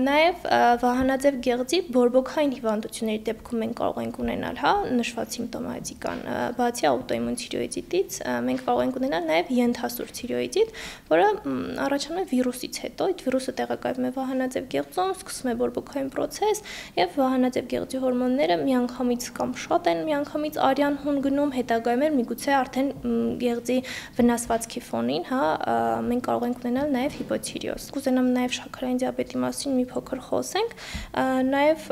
Speaker 1: Նաեւ վահանաձև գեղձի բորբոքային հիվանդությունների դեպքում մենք կարող ենք ունենալ, նշված սիմպտոմատիկան, բացի աուտոիմուն թիրեոիդիտից, մենք կարող ենք ունենալ նաեւ ենթասուր թիրեոիդիտ, որը առաջանում է վիրուսից հետո, այդ վիրուսը տեղակայվում է վահանաձև գեղձում, սկսվում է բորբոքային process եւ վահանաձև գեղձի հորմոնները միանգամից կամ շատ են միանգամից արյան հուն գնում, հետագայում էլ միգուցե արդեն գեղձի վնասվածքի ֆոնին, մենք կարող ենք ունենալ նաեւ հիպոթիրեոզ։ Կուզենամ նաեւ շաքարային դիաբետի մասին մի փոքր խոսենք, նաեւ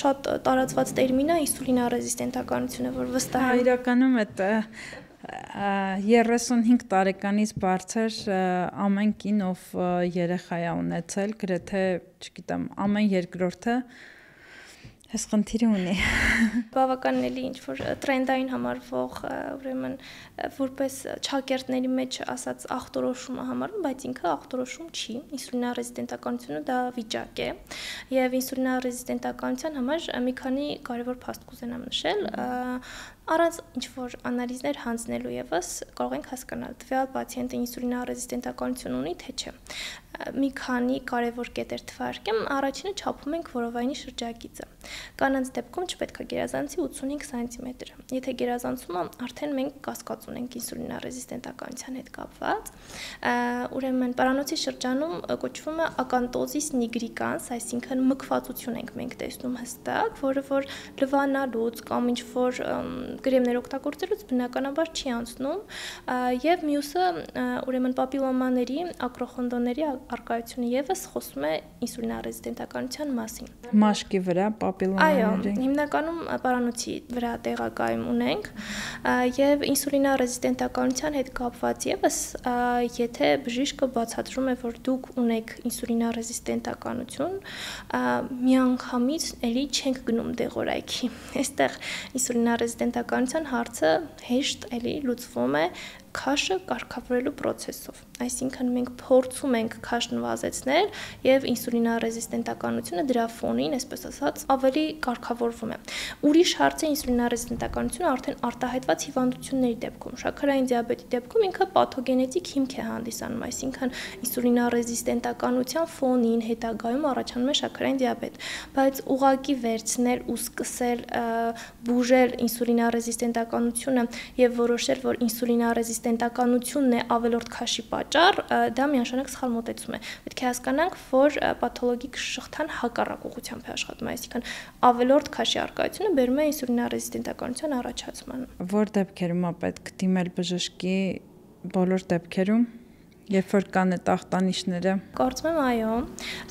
Speaker 1: շատ տարածված տերմին է ինսուլինառեզիստենտականությունը, որ վստահ եմ
Speaker 2: իրականում այդ 35 տարեկանից բարձր ամեն կին, ով երեխա է ունեցել, գրեթե, չգիտեմ, ամեն երկրորդը այս խնդիրը ունի։
Speaker 1: Բավականին էլի ինչ-որ տրենդային համարվող, ուրեմն որպես ճակերտների մեջ ասած ախտորոշումը համարվում, բայց ինքը ախտորոշում չի։ Ինսուլինառեզիստենտականությունը դա վիճակ է, եւ ինսուլինառեզիստենտականության համար մի քանի կարևոր փաստ կուզենամ նշել։ Առանց ինչ-որ անալիզներ հանձնելու եւս կարող ենք հասկանալ տվյալ պացիենտը ինսուլինառեզիստենտականություն ունի, թե չէ։ Մի քանի կարևոր կետեր թվարկեմ, առաջինը չափում ենք որովայնի շրջագիծը։ Կանանց դեպքում չպետք է գերազանցի 85 սանտիմետր։ Եթե գերազանցում է, արդեն մենք կասկած ունենք ինսուլինառեզիստենտականության հետ կապված։ Ուրեմն պարանոցի շրջանում կոչվում է ականտոզիս նիգրիկանս, այսինքն մկվածություն ենք մենք տեսնում հստակ, որը որ լվանալուց կամ ինչ-որ կրեմներ օգտագործելուց բնականաբար չի անցնում, եւ մյուսը ուրեմն պապիլոմաների, ակրոխոնդոների առկայությունը եւս խոսում է ինսուլինառեզիստենտականության մասին։
Speaker 2: Մաշկի վրա պապիլոմաների։
Speaker 1: Այո, հիմնականում պարանոցի վրա տեղակայում ունենք, եւ ինսուլինառեզիստենտականության հետ կապված եւս, եթե բժիշկը բացատրում է, որ դուք ունեք ինսուլինառեզիստենտականություն, միանգամից էլի չենք գնում դեղորայքի։ Այստեղ ինսուլինառեզիստենտականության հարցը հեշտ էլի լուծվում է քաշը կարգավորելու process-ով։ Այսինքն մենք փորձում ենք քաշ նվազեցնել եւ ինսուլինառեզիստենտականությունը դրա ֆոնին, այսպես ասած, ավելի կարգավորվում է։ Ուրիշ հարց է ինսուլինառեզիստենտականությունը արդեն արտահայտված հիվանդությունների դեպքում։ Շաքարային դիաբետի դեպքում ինքը պաթոգենետիկ հիմք է հանդիսանում, այսինքն ինսուլինառեզիստենտականության ֆոնին հետագայում առաջանում է շաքարային դիաբետ, բայց ուղղակի վերցնել ու սկսել բուժել ինսուլինառեզիստենտականությունը եւ որոշել, որ ինսուլինառեզիստենտականությունն է ավելորդ քաշի պատճառ, դա միանշանակ սխալ մոտեցում է։ Պետք է հասկանանք, որ պաթոլոգիկ շղթան հակառակ ուղղությամբ է աշխատում, այսինքն ավելորդ քաշի արկայությունը բերում է ինսուլինառեզիստենտականության առաջացմանը։
Speaker 2: Որ դեպքերում է պետք դիմել բժշկի, բոլոր դեպքերում, երբ որ կան այդ ախտանիշները։
Speaker 1: Կարծում եմ այո,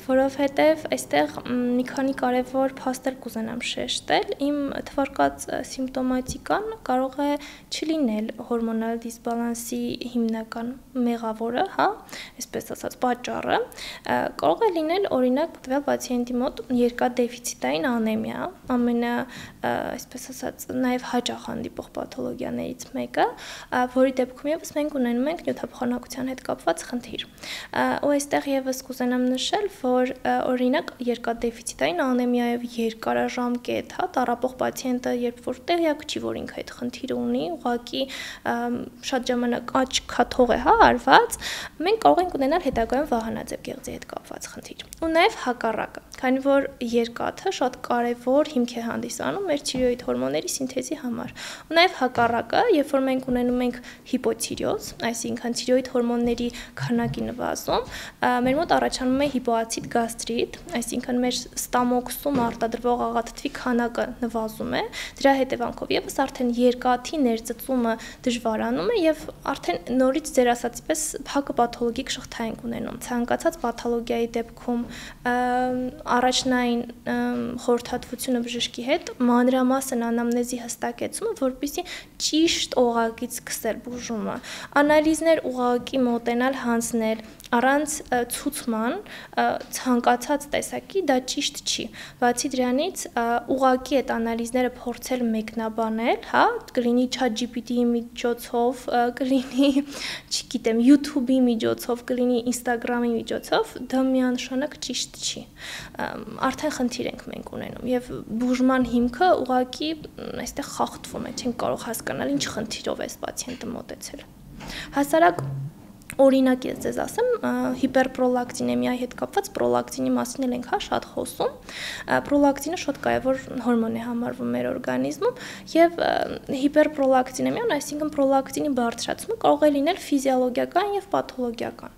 Speaker 1: որովհետև այստեղ մի քանի կարևոր փաստեր կուզենամ շեշտել։ Իմ թվարկած սիմպտոմատիկան կարող է չլինել հորմոնալ դիսբալանսի հիմնական մեղավորը, հա, այսպես ասած, պատճառը, կարող է լինել օրինակ տվյալ պացիենտի մոտ երկաթդեֆիցիտային անեմիա, այսպես ասած, նաև հաճախ հանդիպող պաթոլոգիաներից մեկը, որի դեպքում եւս մենք ունենում ենք նյութափոխանակության հետ կապված խնդիր։ Ու այստեղ եւս կուզենամ նշել, որ օրինակ երկաթդեֆիցիտային անեմիայով երկարաժամկետ, հա, տառապող պացիենտը երբ որ տեղյակ չի, որ ինքը այդ խնդիրը ունի, ուղղակի շատ ժամանակ աչքաթող է, հա, արված, մենք կարող ենք ունենալ հետագայում վահանաձև գեղձի հետ կապված խնդիր։ Ու նաև հակառակը, քանի որ երկաթը շատ կարևոր հիմք է հանդիսանում մեր թիրոիդ հորմոնների սինթեզի համար։ Ու նաև հակառակը, երբ որ մենք ունենում ենք հիպոթիրոզ, այսինքն թիրոիդ հորմոնների քանակի նվազում, մեր մոտ առաջանում է հիպոացիդ գաստրիտ, այսինքն մեր ստամոքսում արտադրվող աղաթթվի քանակը նվազում է, դրա հետևանքով եւս արդեն երկաթի ներծծումը դժվարանում է եւ արդեն նորից ձեր ասածի պես փակը պաթոլոգիկ շղթա ենք ունենում։ Ցանկացած պաթոլոգիայի դեպքում առաջնային խորհրդատվությունը բժշկի հետ մանրամասն անամնեզի հստակեցումը, որպեսզի ճիշտ օղակից սկսել բուժումը, անալիզներ ուղղակի մոտենալ, հանձնել առանց ցուցման ցանկացած տեսակի դա ճիշտ չի։ Բացի դրանից ուղղակի այդ անալիզները փորձել մեկնաբանել, հա, կլինի ChatGPT-ի միջոցով, կլինի, չգիտեմ, YouTube-ի միջոցով, կլինի Instagram-ի միջոցով, դա միանշանակ ճիշտ չի։ Արդեն խնդիր ենք մենք ունենում եւ բուժման հիմքը ուղղակի այստեղ խախտվում է, չենք կարող հասկանալ ինչ խնդիրով է պացիենտը մոտեցել։ Հասարակ օրինակ ես ձեզ ասեմ, հիպերպրոլակտինեմիայի հետ կապված պրոլակտինի մասին էլ ենք հա շատ խոսում։ Պրոլակտինը շատ կարևոր հորմոն է համարվում մեր օրգանիզմում եւ հիպերպրոլակտինեմիան, այսինքն պրոլակտինի բարձրացումը կարող է լինել ֆիզիոլոգիական եւ պաթոլոգիական։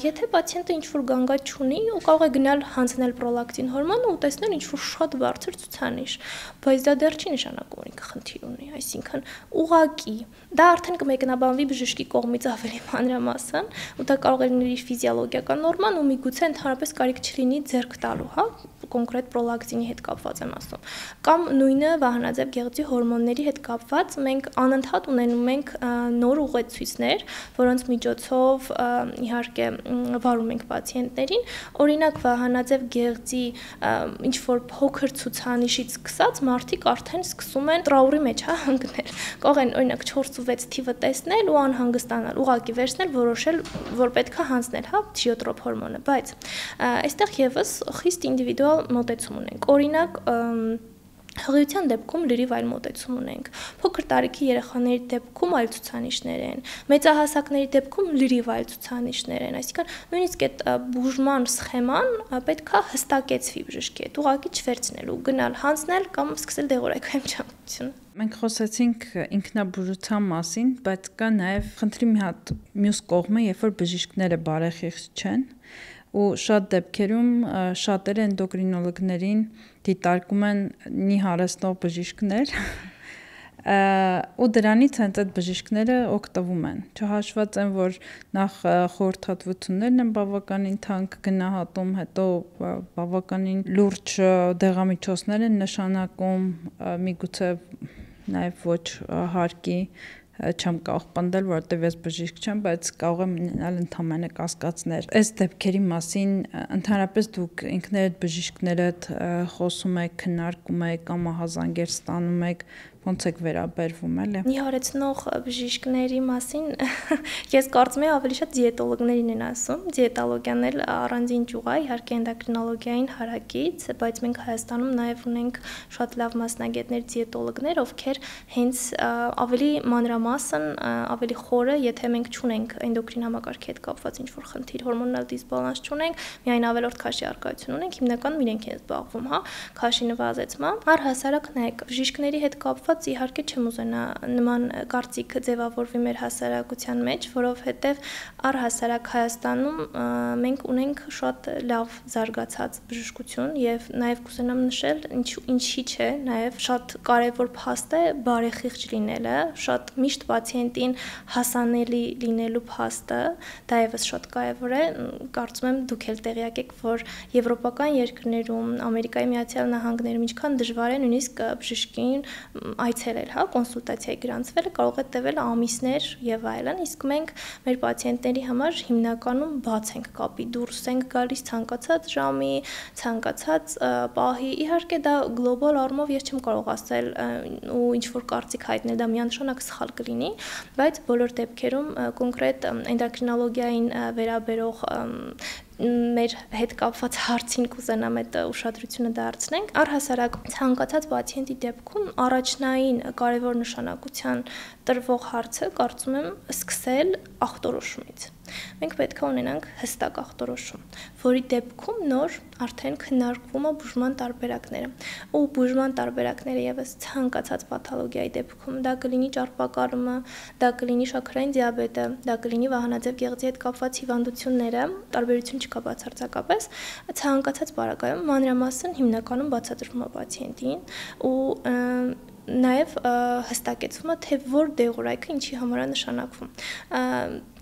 Speaker 1: Եթե պացիենտը ինչ-որ գանգատ չունի, ու կարող է գնալ հանձնել պրոլակտին հորմոնը ու տեսնել ինչ-որ շատ բարձր ցուցանիշ, բայց դա դեռ չի նշանակում, որ ինքը խնդիր ունի, այսինքն ուղղակի դա արդեն կմեկնաբանվի բժշկի կողմից ավելի մանրամասն, ու դա կարող է լինել ֆիզիոլոգիական նորման ու միգուցե ընդհանրապես կարիք չլինի ձեռք տալու, հա, կոնկրետ պրոլակտինի հետ կապված եմ ասում։ Կամ նույնը վահանաձև գեղձի հորմոնների հետ կապված մենք անընդհատ ունենում ենք նոր ուղեցույցներ, որոնց միջոցով իհարկե վարում ենք պացիենտներին, օրինակ վահանաձև գեղձի ինչ որ փոքր ցուցանիշից սկսած մարդիկ արդեն սկսում են տրաուրի մեջ, հա, ընկնել։ Կարող են օրինակ 4 ու 6 թիվը տեսնել ու անհանգստանալ, ուղղակի վերցնել, որոշել, որ պետքա հանձնել, հա, թիոտրոպ հորմոնը, բայց այստեղ եւս խիստ ինդիվիդուալ մոտեցում ունենք։ Օրինակ հղիության դեպքում լրիվ այլ մոտեցում ունենք։ Փոքր տարիքի երեխաների դեպքում այլ ցուցանիշներ են, մեծահասակների դեպքում լրիվ այլ ցուցանիշներ են, այսինքն նույնիսկ այդ բուժման սխեման պետքա հստակեցվի բժշկի հետ, ուղղակի չվերցնել ու գնալ հանձնել կամ սկսել դեղորայքային ճամփությունը։
Speaker 2: Մենք խոսեցինք ինքնաբուժության մասին, բայց կա նաև խնդրի մի հատ մյուս կողմը, երբ որ բժիշկները բարեխիղճ չեն, ու շատ դեպքերում շատերը էնդոկրինոլոգներին դիտարկում են նիհարեցնող բժիշկներ, ու դրանից հենց այդ բժիշկները օգտվում են։ Չհաշված են, որ նախ խորհրդատվություններն են բավականին թանկ գնահատում, հետո բավականին լուրջ դեղամիջոցներ են նշանակում, միգուցե նաև ոչ հարկի չեմ կարող պնդել, որովհետև ես բժիշկ չեմ, բայց կարող եմ ունենալ ընդհանրապես կասկածներ։ Այս դեպքերի մասին ընդհանրապես դուք ինքներդ բժիշկներդ խոսում եք, քննարկում եք կամ ահազանգեր ստանում եք, ոնց եք վերաբերվում, էլի։
Speaker 1: Նիհարեցնող բժիշկների մասին ես կարծում եմ ավելի շատ դիետոլոգներին են ասում։ Դիետոլոգիան էլ առանձին ճյուղ է, իհարկե էնդոկրինոլոգիային հարակից, բայց մենք Հայաստանում նաև ունենք շատ լավ մասնագետներ դիետոլոգներ, ովքեր հենց ավելի մանրամասն, ավելի խորը, եթե մենք չունենք էնդոկրին համակարգի հետ կապված ինչ-որ խնդիր, հորմոնալ դիսբալանս չունենք, միայն ավելորդ քաշի առկայություն ունենք, հիմնականում իրենք են զբաղվում, հա, քաշի նվազեցմամբ։ Առհասարակ նայեք, բժիշկների հետ կապված իհարկե չեմ ուզենա նման կարծիք ձևավորվի մեր հասարակության մեջ, որովհետև առհասարակ Հայաստանում մենք ունենք շատ լավ զարգացած բժշկություն եւ նաեւ կուզենամ նշել ինչի՞ չէ, նաեւ շատ կարեւոր փաստ է բարեխիղճ լինելը, շատ միշտ պացիենտին հասանելի լինելու փաստը, դա եւս շատ կարեւոր է, կարծում եմ դուք էլ տեղյակ եք, որ եվրոպական երկրներում, Ամերիկայի Միացյալ Նահանգներում ինչքան դժվար է նույնիսկ բժշկին այցելել, հա, կոնսուլտացիայի գրանցվելը կարող է տևել ամիսներ եւ այլն, իսկ մենք մեր պացիենտների համար հիմնականում բաց ենք կապի, դուրս ենք գալիս ցանկացած ժամի, ցանկացած պահի։ Իհարկե դա գլոբալ առումով ես չեմ կարող ասել ու ինչ որ կարծիք հայտնել, դա միանշանակ սխալ կլինի, բայց բոլոր դեպքերում կոնկրետ էնդոկրինոլոգիային վերաբերող մեր հետ կապված հարցին կուզենամ այդ ուշադրությունը դարձնենք։ Առհասարակ ցանկացած պացիենտի դեպքում առաջնային կարևոր նշանակության տրվող հարցը կարծում եմ սկսել ախտորոշումից։ Մենք պետք է ունենանք հստակ ախտորոշում, որի դեպքում նոր արդեն քննարկվում է բուժման տարբերակները։ Ու բուժման տարբերակները եւս ցանկացած պաթոլոգիայի դեպքում դա կլինի ճարպակալումը, դա կլինի շաքարային դիաբետը, դա կլինի վահանաձև գեղձի հետ կապված հիվանդությունները, տարբերություն չկա բացարձակապես, ցանկացած պարագայում մանրամասն հիմնականում բացատրվում է պացիենտին ու նաև հստակեցվում է, թե որ դեղորայքը ինչի համար է նշանակվում։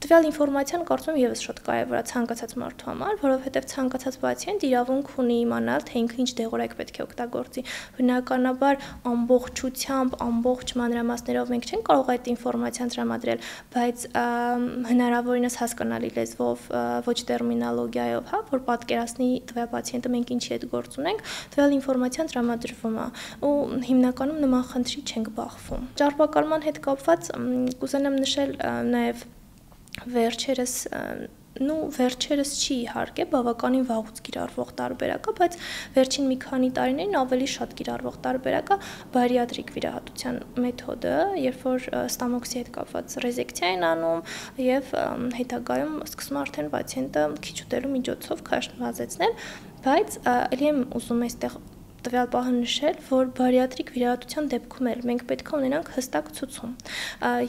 Speaker 1: Տվյալ ինֆորմացիան կարծում եմ եւս շատ կարևոր է ցանկացած մարդու համար, որովհետեւ ցանկացած պացիենտ իրավունք ունի իմանալ, թե ինքը ինչ դեղորայք պետք է օգտագործի։ Բնականաբար ամբողջությամբ, ամբողջ մանրամասներով մենք չենք կարող այդ ինֆորմացիան տրամադրել, բայց հնարավորինս հասկանալի լեզվով, ոչ տերմինոլոգիայով, հա, որ պատկերացնի տվյալ պացիենտը մենք ինչի հետ գործ ունենք, տվյալ ինֆորմացիան տրամադրվում է ու հիմնականում նման խնդրի չենք բախվում։ Ճարպակալման հետ կապված կուզենամ նշել նաև վերջերս չի իհարկե բավականին վաղուց կիրառվող տարբերակը, բայց վերջին մի քանի տարիներին ավելի շատ կիրառվող տարբերակը բարիատրիկ վիրահատության մեթոդը, երբ որ ստամոքսի հետ կապված ռեզեկցիա են անում եւ հետագայում սկսում արդեն պացիենտը քիչ ուտելու միջոցով քաշ նվազեցնել, բայց ելի եմ ուզում այստեղ տվյալ պահը նշել, որ բարիատրիկ վիրահատության դեպքում էլ մենք պետք է ունենանք հստակ ցուցում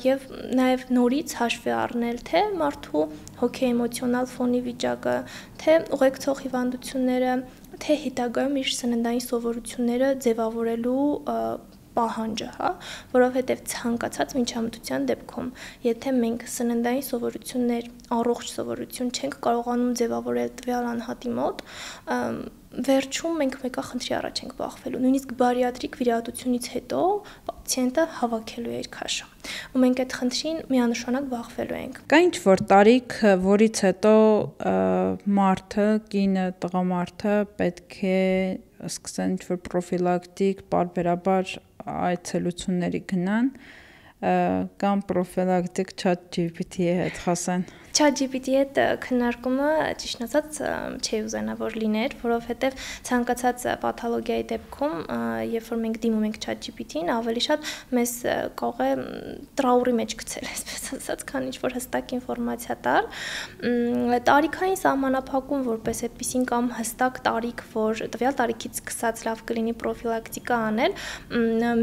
Speaker 1: եւ նաեւ նորից հաշվի առնել թե մարդու հոգեեմոցիոնալ ֆոնի վիճակը, թե ուղեկցող հիվանդությունները, թե հետագայում իր սննդային սովորությունները ձևավորելու պահանջը, հա, որովհետև ցանկացած միջամտության դեպքում, եթե մենք սննդային սովորություններ, առողջ սովորություն չենք կարողանում ձևավորել տվյալ անհատի մոտ, վերջում մենք մեկա խնդրի առաջ ենք բախվելու, նույնիսկ բարիատրիկ վիրահատությունից հետո պացիենտը հավաքելու է իր քաշը, ու մենք այդ խնդրին միանշանակ բախվելու ենք։
Speaker 2: Կա ինչ-որ տարիք, որից հետո մարդը, կինը, տղամարդը պետք է սկսեն ինչ-որ պրոֆիլակտիկ, պարբերաբար այցելությունների գնան, կամ պրոֆիլակտիկ ChatGPT-ի հետ խոսեն։
Speaker 1: ChatGPT-ի հետ քննարկումը ճիշտ ասած չի ուզենա որ լիներ, որովհետև ցանկացած պաթոլոգիայի դեպքում, երբ որ մենք դիմում ենք ChatGPT-ին, ավելի շատ մեզ կարող է տրաուրի մեջ գցել, այսպես ասած, քան ինչ-որ հստակ ինֆորմացիա տալ։ Տարիքային սահմանափակում որպես այդպեսին կամ հստակ տարիք, որ տվյալ տարիքից սկսած լավ կլինի պրոֆիլակտիկա անել,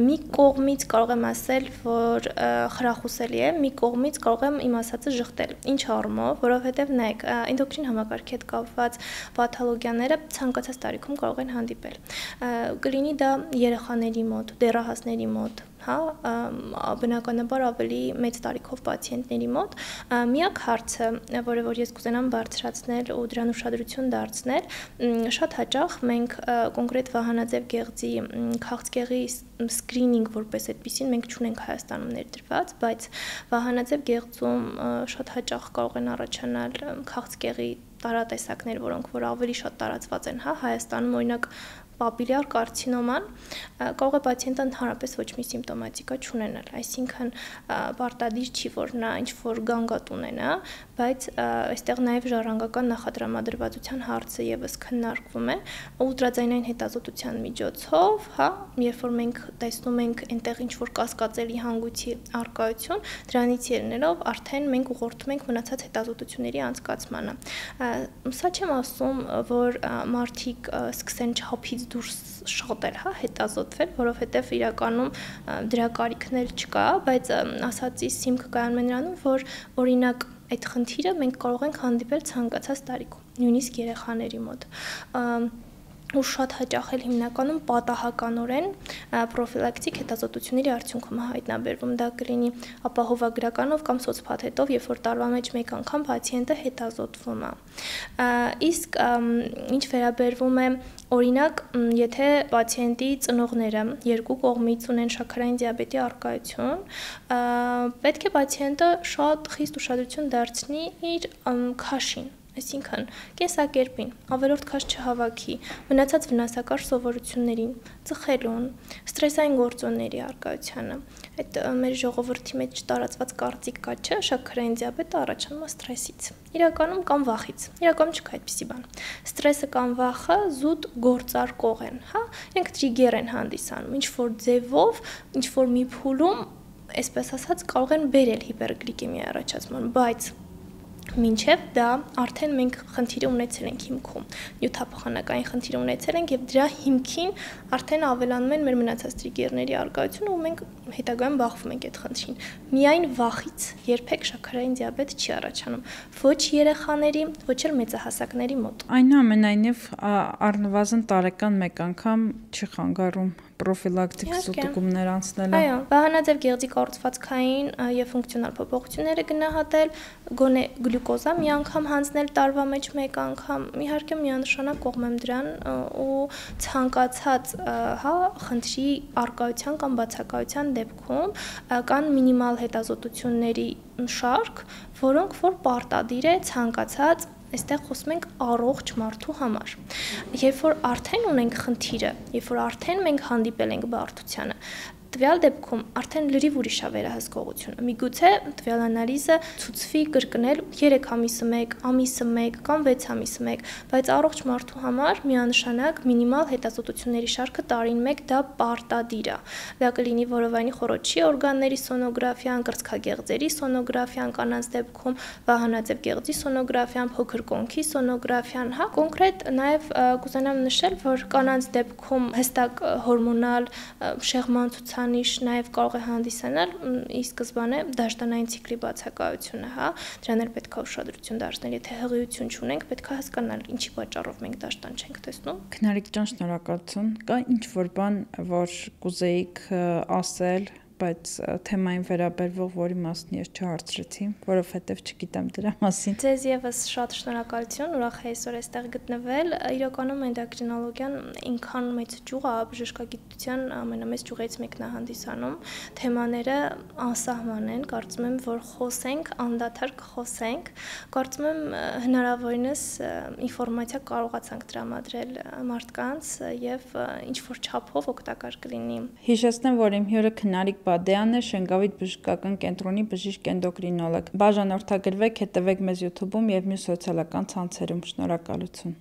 Speaker 1: մի կողմից կարող եմ ասել, որ խրախուսելի է, մի կողմից կարող եմ իմ ասածը ժխտել։ Ինչ առումով, որովհետև նայեք, էնդոկրին համակարգի հետ կապված պաթոլոգիաները ցանկացած տարիքում կարող են հանդիպել։ Կլինի դա երեխաների մոտ, դեռահասների մոտ, հա, բնականաբար ավելի մեծ տարիքով պացիենտների մոտ, միակ հարցը, որը որ ես կուզենամ բարձրացնել ու դրան ուշադրություն դարձնել, շատ հաճախ մենք կոնկրետ վահանաձև գեղձի քաղցկեղի սկրինինգ որպես այդպեսին մենք չունենք Հայաստանում ներդրված, բայց վահանաձև գեղձում շատ հաճախ կարող են առաջանալ քաղցկեղի տարատեսակներ, որոնք որ ավելի շատ տարածված են, հա, Հայաստանում օրինակ պապիլյար կարցինոման կարող է պացիենտը ընդհանրապես ոչ մի սիմպտոմատիկա չունենալ, այսինքն պարտադիր չի, որ նա ինչ-որ գանգատ ունենա, բայց այստեղ նաև ժառանգական նախատրամադրվածության հարցը եւս քննարկվում է ուլտրաձայնային հետազոտության միջոցով, հա, երբ որ մենք տեսնում ենք այնտեղ ինչ-որ կասկածելի հանգույցի առկայություն, դրանից ելնելով արդեն մենք ուղղորդում ենք մնացած հետազոտությունների անցկացմանը։ Սա չեմ ասում, որ մարդիկ սկսեն չափից դուրս շատել, հա, հետազոտվել, որովհետև իրականում դրա կարիքն էլ չկա, բայց ասածիս հիմքը կայանում է նրանում, որ օրինակ այդ խնդիրը մենք կարող ենք հանդիպել ցանկացած տարիքում, նույնիսկ երեխաների մոտ։ Ու շատ հաճախ էլ հիմնականում պատահականորեն պրոֆիլակտիկ հետազոտությունների արդյունքում հայտնաբերվում, դա կլինի ապահովագրականով կամ սոցփաթեթով, երբ որ տարվա մեջ մեկ անգամ պացիենտը հետազոտվում է։ Իսկ ինչ վերաբերվում է օրինակ, եթե պացիենտի ծնողները երկու կողմից ունեն շաքարային դիաբետի առկայություն, պետք է պացիենտը շատ խիստ ուշադրություն դարձնի իր քաշին, այսինքն կենսակերպին, ավելորդ քաշ չհավաքի, մնացած վնասակար սովորություններին, ծխելուն, ստրեսային գործոնների առկայությանը։ Այդ մեր ժողովրդի մեջ տարածված կարծիք կա, չէ, շաքարային դիաբետը առաջանում է ստրեսից։ Իրականում կամ վախից։ Իրականում չկա այդպիսի բան։ Ստրեսը կամ վախը զուտ գործարկող են, հա, իրենք տրիգեր են հանդիսանում, ինչ-որ ձևով, ինչ-որ մի փուլում, այսպես ասած, կարող են բերել հիպերգլիկեմիայի առաջացման, բայց մինչև դա արդեն մենք խնդիրը ունեցել ենք հիմքում, նյութափոխանակային խնդիրը ունեցել ենք եւ դրա հիմքին արդեն ավելանում են մեր մնացած տրիգերների առկայությունը ու մենք հետագայում բախվում ենք այդ խնդրին։ Միայն վախից երբեք շաքարային դիաբետ չի առաջանում, ոչ երեխաների, ոչ էլ մեծահասակների մոտ։
Speaker 2: Այնուամենայնիվ առնվազն տարեկան մեկ անգամ չի խանգարում պրոֆիլակտիկ զուտուկումներ անցնելը։
Speaker 1: Այո, վահանաձև գեղձի կառուցվածքային եւ ֆունկցիոնալ փոփոխությունները գնահատել, գոնե գլյուկոզա մի անգամ հանձնել տարվա մեջ մեկ անգամ, իհարկե միանշանակ կողմ եմ դրան ու ցանկացած, հա, խնդրի առկայության կամ բացակայության դեպքում կան մինիմալ հետազոտությունների շարք, որոնք որ պարտադիր է ցանկացած այստեղ խոսում ենք առողջ մարդու համար։ Երբ որ արդեն ունենք խնդիրը, երբ որ արդեն մենք հանդիպել ենք բարդությանը, տվյալ դեպքում արդեն լրիվ ուրիշ է վերահսկողությունը։ Միգուցե տվյալ անալիզը ցուցվի կրկնել 3 ամիսը 1, ամիսը 1 կամ 6 ամիսը 1, բայց առողջ մարդու համար միանշանակ մինիմալ հետազոտությունների շարքը տարին 1 դա պարտադիր է։ Դա կլինի որովայնի խոռոչի օրգանների սոնոգրաֆիան, կրծքագեղձերի սոնոգրաֆիան կանանց դեպքում, վահանաձև գեղձի սոնոգրաֆիան, փոքր կոնքի սոնոգրաֆիան, հա, կոնկրետ նաև կուզենամ նշել, որ կանանց դեպքում հստակ հորմոնալ շեղման ցուցանիշ նաև կարող է հանդիսանալ ի սկզբանե դաշտանային ցիկլի բացակայությունը, հա, դրան էլ պետք է ուշադրություն դարձնել, եթե հղիություն չունենք, պետք է հասկանալ ինչի պատճառով մենք դաշտան չենք տեսնում։
Speaker 2: Քնարիկ ջան, շնորհակալություն։ Կա ինչ-որ բան, որ կուզեիք ասել, բայց թեմային վերաբերվող որի մասին ես չհարցրեցի, որովհետև չգիտեմ դրա մասին։
Speaker 1: Ձեզ եւս շատ շնորհակալություն, ուրախ եմ այսօր այստեղ գտնվել։ Իրականում էնդոկրինոլոգիան ինքան մեծ ճյուղ է, բժշկագիտության ամենամեծ ճյուղերից մեկն է հանդիսանում։ Թեմաները անսահման են, կարծում եմ, որ խոսենք, անդադար կխոսենք։ Կարծում եմ հնարավորինս ինֆորմացիա կարողացանք տրամադրել մարդկանց եւ ինչ որ չափով օգտակար կլինի։
Speaker 2: Հիշեցնեմ, որ իմ հյուրը Քնարիկ Բադեյանն է, Շենգավիթ բժշկական կենտրոնի բժիշկ էնդոկրինոլոգ։ Բաժանորդագրվեք, հետևեք մեզ YouTube-ում եւ մյուս սոցիալական ցանցերում։ Շնորհակալություն։